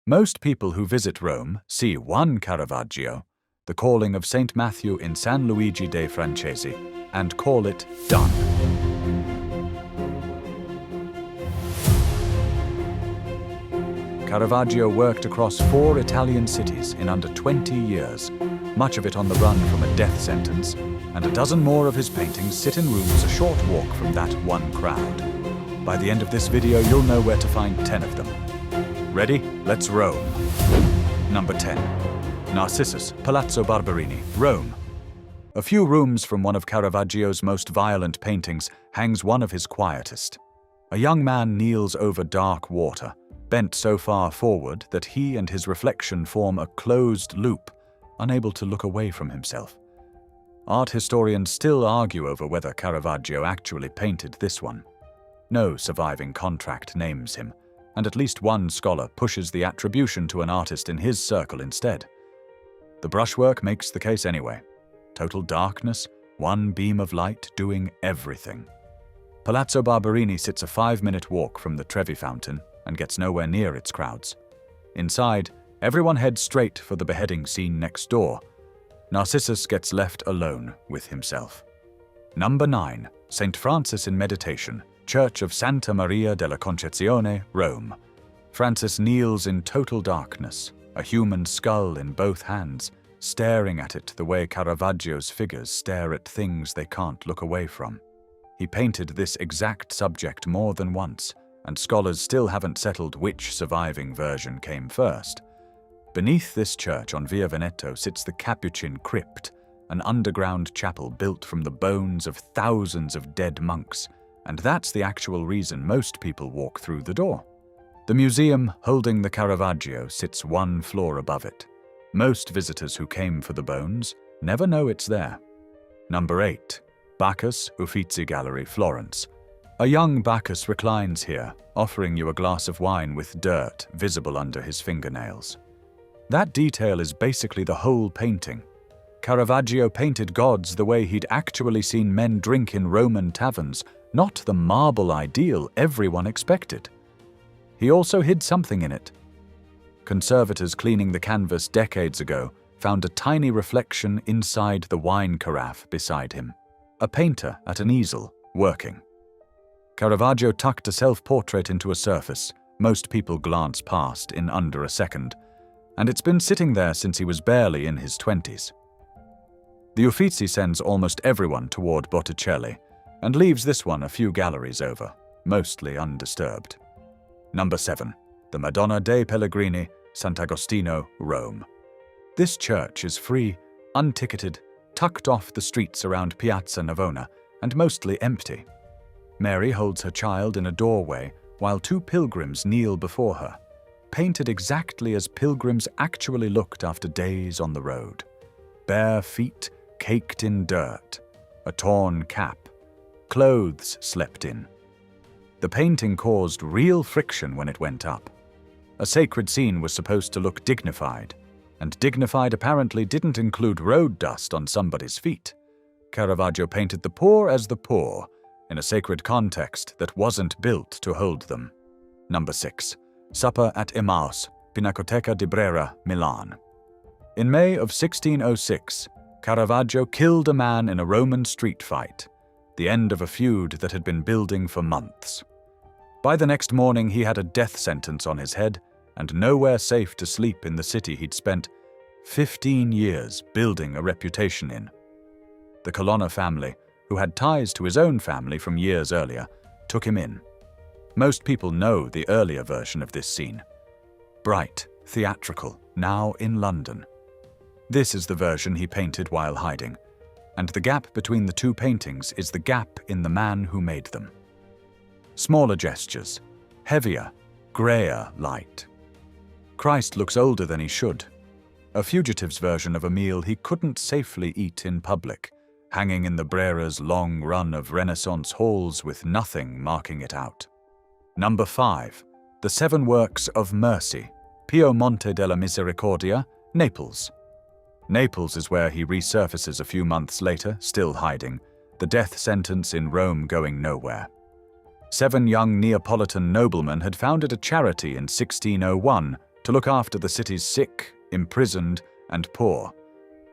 Most people who visit Rome see one Caravaggio, the calling of St. Matthew in San Luigi dei Francesi, and call it done. Caravaggio worked across 4 Italian cities in under 20 years, much of it on the run from a death sentence, and a dozen more of his paintings sit in rooms a short walk from that one crowd. By the end of this video, you'll know where to find 10 of them. Ready? Let's roam. Number 10. Narcissus, Palazzo Barberini, Rome. A few rooms from one of Caravaggio's most violent paintings hangs one of his quietest. A young man kneels over dark water, bent so far forward that he and his reflection form a closed loop, unable to look away from himself. Art historians still argue over whether Caravaggio actually painted this one. No surviving contract names him, and at least one scholar pushes the attribution to an artist in his circle instead. The brushwork makes the case anyway. Total darkness, one beam of light doing everything. Palazzo Barberini sits a 5-minute walk from the Trevi Fountain and gets nowhere near its crowds. Inside, everyone heads straight for the beheading scene next door. Narcissus gets left alone with himself. Number 9. St. Francis in Meditation, Church of Santa Maria della Concezione, Rome. Francis kneels in total darkness, a human skull in both hands, staring at it the way Caravaggio's figures stare at things they can't look away from. He painted this exact subject more than once, and scholars still haven't settled which surviving version came first. Beneath this church on Via Veneto sits the Capuchin Crypt, an underground chapel built from the bones of thousands of dead monks, and that's the actual reason most people walk through the door. The museum holding the Caravaggio sits 1 floor above it. Most visitors who came for the bones never know it's there. Number 8. Bacchus, Uffizi Gallery, Florence. A young Bacchus reclines here, offering you a glass of wine with dirt visible under his fingernails. That detail is basically the whole painting. Caravaggio painted gods the way he'd actually seen men drink in Roman taverns, not the marble ideal everyone expected. He also hid something in it. Conservators cleaning the canvas decades ago found a tiny reflection inside the wine carafe beside him. A painter at an easel, working. Caravaggio tucked a self-portrait into a surface most people glance past in under a second, and it's been sitting there since he was barely in his 20s. The Uffizi sends almost everyone toward Botticelli, and leaves this one a few galleries over, mostly undisturbed. Number 7. The Madonna dei Pellegrini, Sant'Agostino, Rome. This church is free, unticketed, tucked off the streets around Piazza Navona, and mostly empty. Mary holds her child in a doorway while 2 pilgrims kneel before her, painted exactly as pilgrims actually looked after days on the road. Bare feet caked in dirt, a torn cap, clothes slept in. The painting caused real friction when it went up. A sacred scene was supposed to look dignified, and dignified apparently didn't include road dust on somebody's feet. Caravaggio painted the poor as the poor, in a sacred context that wasn't built to hold them. Number 6. Supper at Emmaus, Pinacoteca di Brera, Milan. In May of 1606, Caravaggio killed a man in a Roman street fight, the end of a feud that had been building for months. By the next morning, he had a death sentence on his head and nowhere safe to sleep in the city he'd spent 15 years building a reputation in. The Colonna family, who had ties to his own family from years earlier, took him in. Most people know the earlier version of this scene. Bright, theatrical, now in London. This is the version he painted while hiding, and the gap between the 2 paintings is the gap in the man who made them. Smaller gestures, heavier, grayer light. Christ looks older than he should. A fugitive's version of a meal he couldn't safely eat in public, hanging in the Brera's long run of Renaissance halls with nothing marking it out. Number 5. The 7 Works of Mercy, Pio Monte della Misericordia, Naples. Naples is where he resurfaces a few months later, still hiding, the death sentence in Rome going nowhere. 7 young Neapolitan noblemen had founded a charity in 1601 to look after the city's sick, imprisoned, and poor,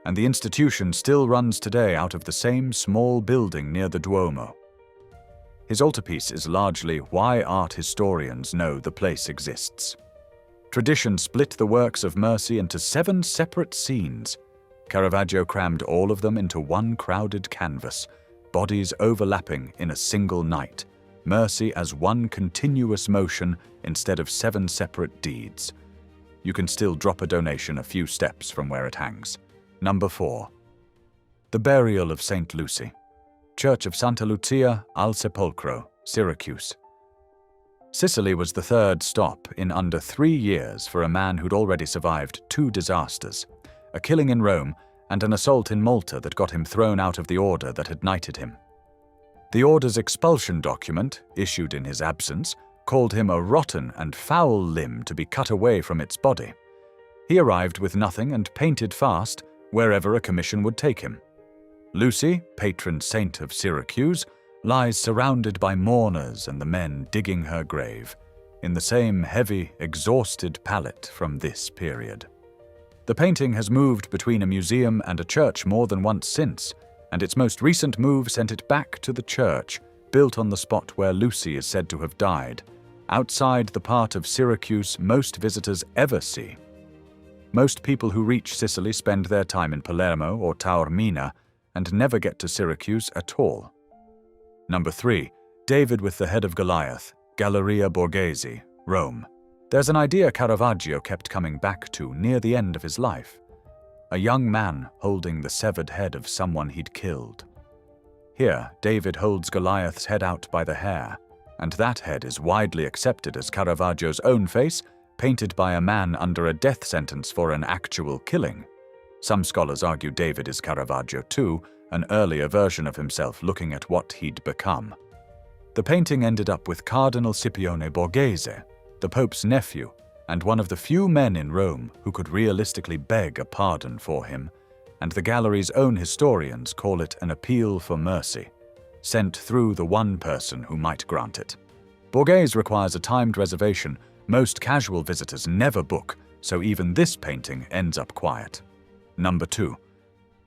and the institution still runs today out of the same small building near the Duomo. His altarpiece is largely why art historians know the place exists. Tradition split the works of Mercy into 7 separate scenes. Caravaggio crammed all of them into one crowded canvas, bodies overlapping in a single night, Mercy as one continuous motion instead of 7 separate deeds. You can still drop a donation a few steps from where it hangs. Number 4. The Burial of St. Lucy, Church of Santa Lucia al Sepolcro, Syracuse. Sicily was the 3rd stop in under 3 years for a man who'd already survived 2 disasters, a killing in Rome and an assault in Malta that got him thrown out of the order that had knighted him. The order's expulsion document, issued in his absence, called him a rotten and foul limb to be cut away from its body. He arrived with nothing and painted fast wherever a commission would take him. Lucy, patron saint of Syracuse, lies surrounded by mourners and the men digging her grave, in the same heavy, exhausted palette from this period. The painting has moved between a museum and a church more than once since, and its most recent move sent it back to the church, built on the spot where Lucy is said to have died, outside the part of Syracuse most visitors ever see. Most people who reach Sicily spend their time in Palermo or Taormina and never get to Syracuse at all. Number 3. David with the Head of Goliath, Galleria Borghese, Rome. There's an idea Caravaggio kept coming back to near the end of his life. A young man holding the severed head of someone he'd killed. Here, David holds Goliath's head out by the hair, and that head is widely accepted as Caravaggio's own face, painted by a man under a death sentence for an actual killing. Some scholars argue David is Caravaggio too, an earlier version of himself looking at what he'd become. The painting ended up with Cardinal Scipione Borghese, the Pope's nephew, and one of the few men in Rome who could realistically beg a pardon for him, and the gallery's own historians call it an appeal for mercy, sent through the one person who might grant it. Borghese requires a timed reservation most casual visitors never book, so even this painting ends up quiet. Number 2.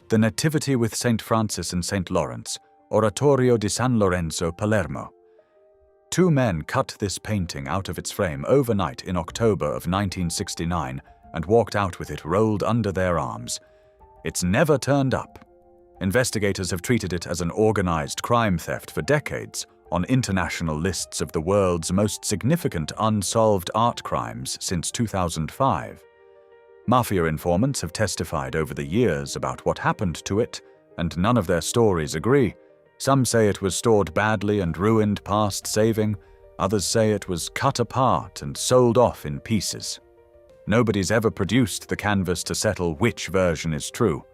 The Nativity with St. Francis and St. Lawrence, Oratorio di San Lorenzo, Palermo. 2 men cut this painting out of its frame overnight in October of 1969 and walked out with it rolled under their arms. It's never turned up. Investigators have treated it as an organized crime theft for decades, on international lists of the world's most significant unsolved art crimes since 2005. Mafia informants have testified over the years about what happened to it, and none of their stories agree. Some say it was stored badly and ruined past saving, others say it was cut apart and sold off in pieces. Nobody's ever produced the canvas to settle which version is true.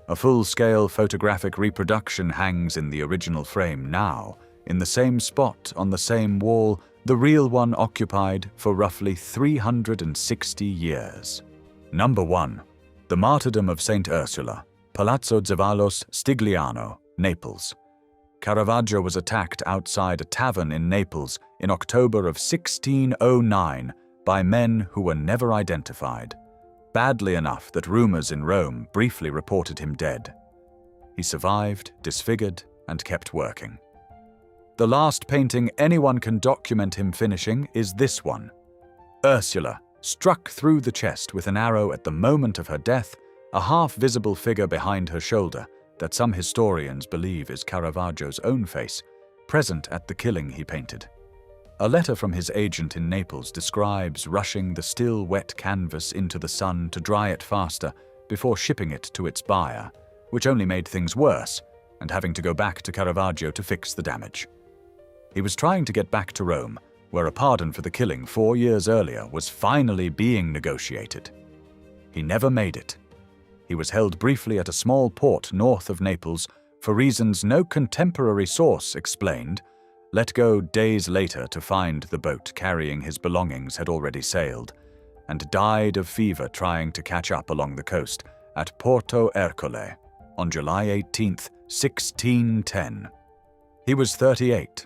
A full-scale photographic reproduction hangs in the original frame now, in the same spot on the same wall the real one occupied for roughly 360 years. Number 1. The Martyrdom of St. Ursula, Palazzo Stigliano, Naples. Caravaggio was attacked outside a tavern in Naples in October of 1609 by men who were never identified, badly enough that rumors in Rome briefly reported him dead. He survived, disfigured, and kept working. The last painting anyone can document him finishing is this one. Ursula, struck through the chest with an arrow at the moment of her death, a half-visible figure behind her shoulder that some historians believe is Caravaggio's own face, present at the killing he painted. A letter from his agent in Naples describes rushing the still wet canvas into the sun to dry it faster before shipping it to its buyer, which only made things worse, and having to go back to Caravaggio to fix the damage. He was trying to get back to Rome, where a pardon for the killing 4 years earlier was finally being negotiated. He never made it. He was held briefly at a small port north of Naples for reasons no contemporary source explained, let go days later to find the boat carrying his belongings had already sailed, and died of fever trying to catch up along the coast at Porto Ercole on July 18, 1610. He was 38.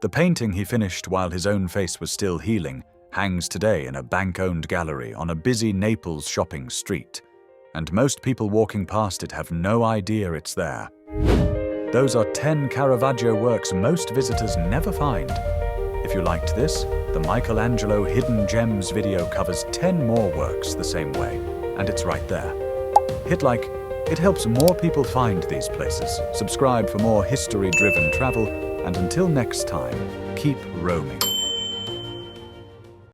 The painting he finished while his own face was still healing hangs today in a bank-owned gallery on a busy Naples shopping street, and most people walking past it have no idea it's there. Those are 10 Caravaggio works most visitors never find. If you liked this, the Michelangelo Hidden Gems video covers 10 more works the same way, and it's right there. Hit like, it helps more people find these places. Subscribe for more history-driven travel, and until next time, keep roaming.